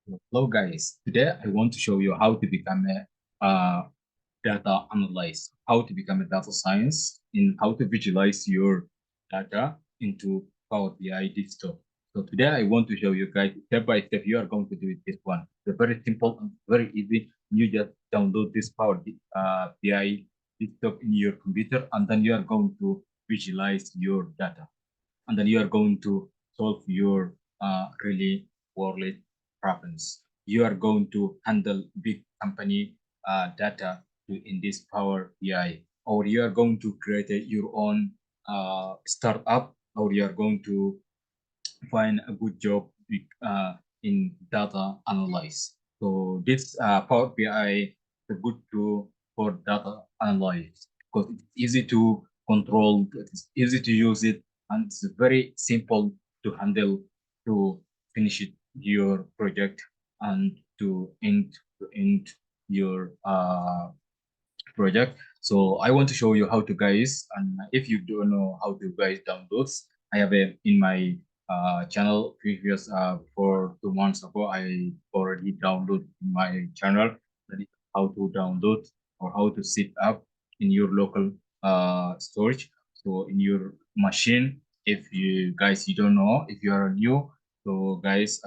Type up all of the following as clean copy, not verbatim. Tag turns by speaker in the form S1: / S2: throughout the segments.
S1: Hello guys, today I want to show you how to become a data analyst, how to become a data science, and how to visualize your data into Power BI desktop. So today I want to show you guys step by step. You are going to do it this one. It's very simple and very easy. You just download this Power BI desktop in your computer, and then you are going to visualize your data, and then you are going to solve your really world problems. You are going to handle big company data in this Power BI, or you are going to create your own startup, or you are going to find a good job in data analysis. So this Power BI is a good tool for data analysis because it's easy to control, it's easy to use it, and it's very simple to handle to finish it, your project and to end your project. So I want to show you how to guys, and if you don't know how to guys download, I have a in my channel previous for 2 months ago. I already downloaded my channel that is how to download or how to set up in your local storage. So in your machine, if you guys you don't know, if you are new, so guys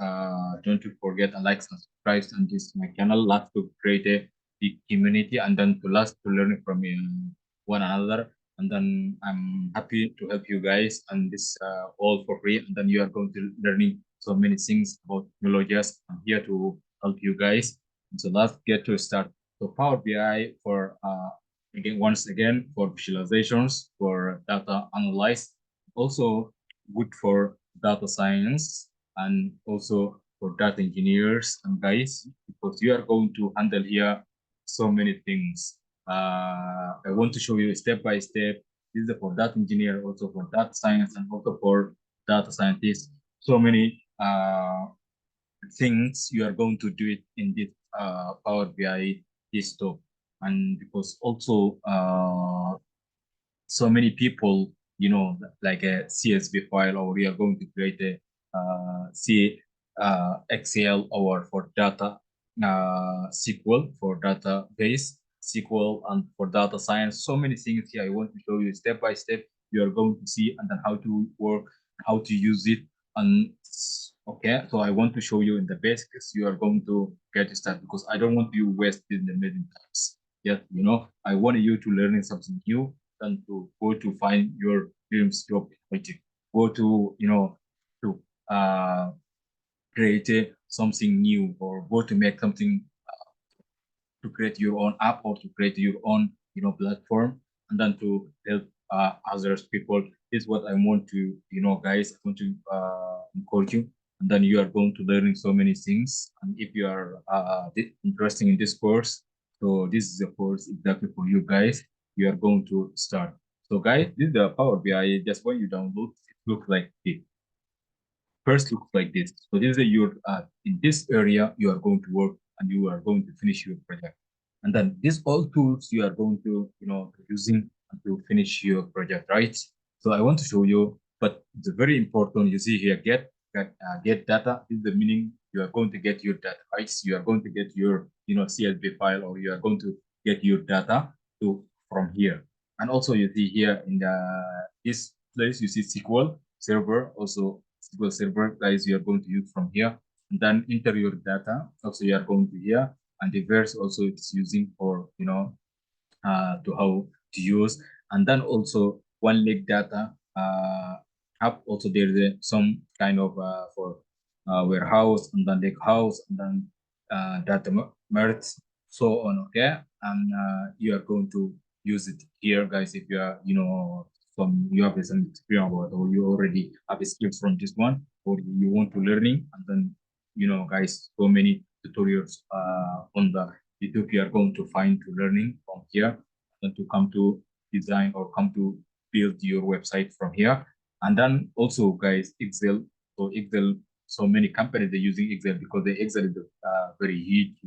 S1: don't forget and like subscribe on this my channel. Let's to create a the community and then to last to learn from one another, and then I'm happy to help you guys, and this all for free, and then you are going to learning so many things about technologies. I'm here to help you guys. So let's get to start. So Power BI for again once again for visualizations, for data analyze, also good for data science, and also for data engineers and guys, because you are going to handle here so many things. I want to show you step by step. This is for data engineer, also for data science, and also for data scientists. So many things you are going to do it in this Power BI desktop, and because also so many people, like a CSV file, or we are going to create a C Excel or for data SQL for database SQL and for data science. So many things here. I want to show you step by step. You are going to see and then how to work, how to use it, and okay. So I want to show you in the basics. You are going to get started because I don't want you wasting the many times. Yes, I want you to learning something new and to go to find your dreams job in IT. Go to, to create something new, or go to make something to create your own app, or to create your own, platform, and then to help others people. This is what I want to, guys, I want to encourage you. And then you are going to learning so many things. And if you are interested in this course, so this is a course exactly for you guys. You are going to start. So guys, this is the Power BI. Just when you download, it looks like this. First looks like this. So this is your in this area you are going to work, and you are going to finish your project. And then these all tools you are going to, using to finish your project, right? So I want to show you, but it's very important. You see here, get data is the meaning you are going to get your data, right? So you are going to get your, CSV file, or you are going to get your data from here. And also you see here in this place, you see SQL server, also SQL server, guys, you are going to use from here, and then enter your data. Also, you are going to here, and the verse also it's using for, to how to use, and then also one lake data app. Also, there's some kind of for warehouse, and then lake house, and then data merge, so on. Okay, and you are going to use it here, guys. If you are, you have some experience about, or you already have skills from this one, or you want to learning, and then, guys, so many tutorials on the YouTube you are going to find to learning from here, and to come to design or come to build your website from here. And then also, guys, Excel. So Excel, so many companies are using Excel because the Excel is a very huge,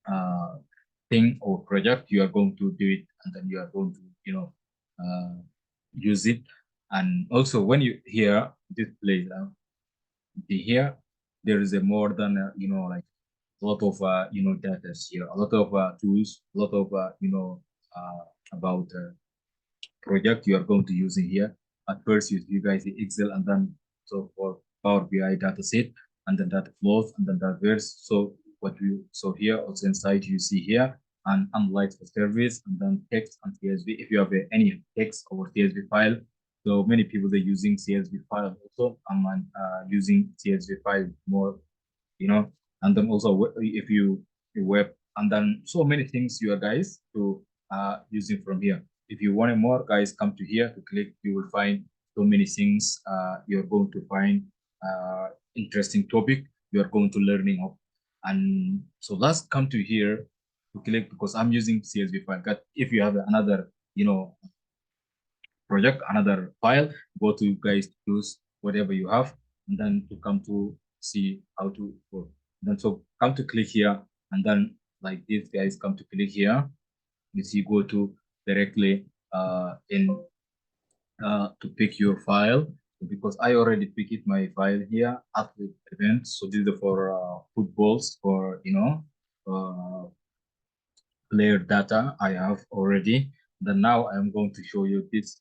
S1: uh, thing or project. You are going to do it, and then you are going to, use it. And also when you here this place, here there is a more than like a lot of data here, a lot of tools, a lot of about project you are going to use in here. At first, you guys the Excel, and then so for Power BI data set, and then data flows, and then that verse. So so here also inside you see here and analyze for service, and then text and CSV. If you have any text or CSV file, so many people they're using CSV file also. I'm using CSV file more, and then also if you web, and then so many things you guys to using from here. If you want more, guys, come to here to click. You will find so many things. You're going to find interesting topic you are going to learning of. And so let's come to here to click because I'm using CSV file. But if you have another, project, another file, go to guys choose whatever you have, and then to come to see how to work. Then so come to click here, and then like this, guys, come to click here. You see, go to directly in to pick your file, because I already picked my file here at the event. So this is for footballs, for player data I have already. Then now I'm going to show you this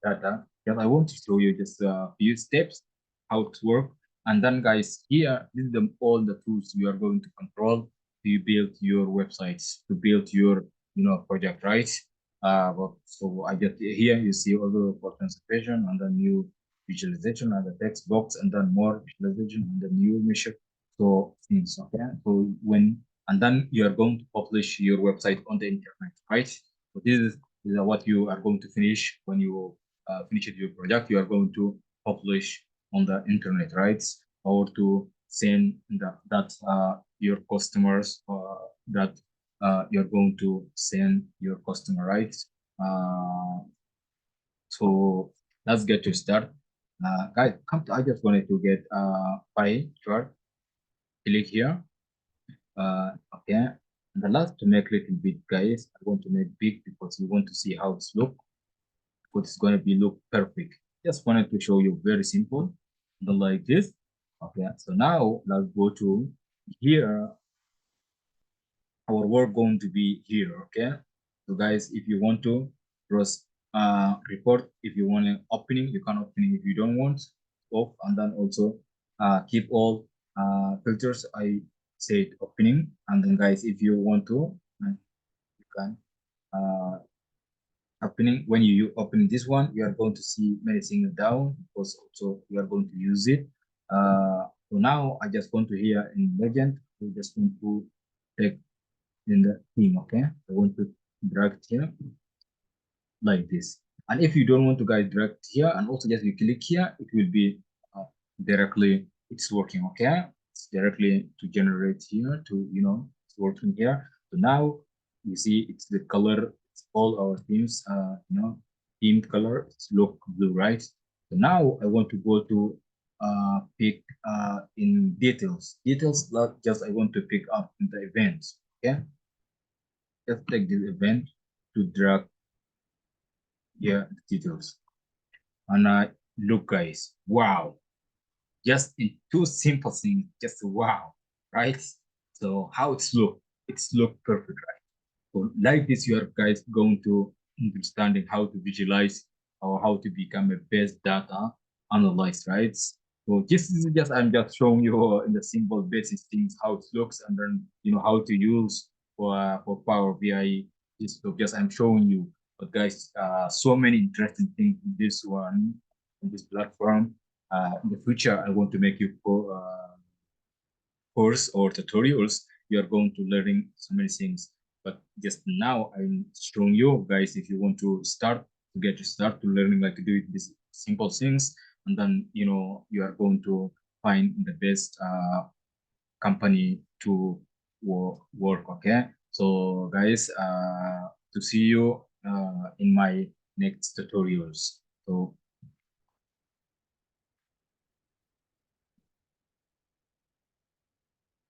S1: data. Yes, I want to show you just a few steps how to work. And then, guys, here this is all the tools you are going to control to build your websites, to build your project, right? So I get here, you see all the concentration, and then new visualization, and the text box, and then more visualization, and the new measure. So things, okay. So when, and then you are going to publish your website on the internet, right? So this is what you are going to finish when you finish your project. You are going to publish on the internet, right? Or to send that your customers, that you're going to send your customer, right? So let's get to start. Guys, I just wanted to get pie chart. Click here. Okay. And the last to make little bit, guys, I want to make big because we want to see how it's look. But it's going to be look perfect. Just wanted to show you very simple, like this. Okay. So now let's go to here. Our work going to be here. Okay. So guys, if you want to cross report, if you want an opening, you can opening. If you don't want, off, and then also keep all filters. I said opening, and then guys, if you want to, you can opening. When you open this one, you are going to see many things down because also you are going to use it. So now I just want to here in legend. We just want to take in the theme. Okay, I want to drag it here like this. And if you don't want to guys drag it here, and also just you click here, it will be directly, it's working. Okay, it's directly to generate here to it's working here. So now you see it's the color, it's all our themes, themed color, it's look blue, right? So now I want to go to pick in details, not just I want to pick up in the events. Okay, just take this event to drag here details. And look, guys, wow, just in two simple things, just wow, right? So how it's look perfect, right? So like this, you are guys going to understanding how to visualize or how to become a best data analyst, right? So this is just, I'm just showing you in the simple basic things how it looks, and then how to use for Power BI. This so just I'm showing you, but guys, so many interesting things in this one, in this platform. In the future, I want to make you course or tutorials. You are going to learning so many things, but just now I'm showing you guys, if you want to start to get to start to learning like to do these simple things, and then you are going to find the best company to work. Okay, so guys, to see you in my next tutorials. So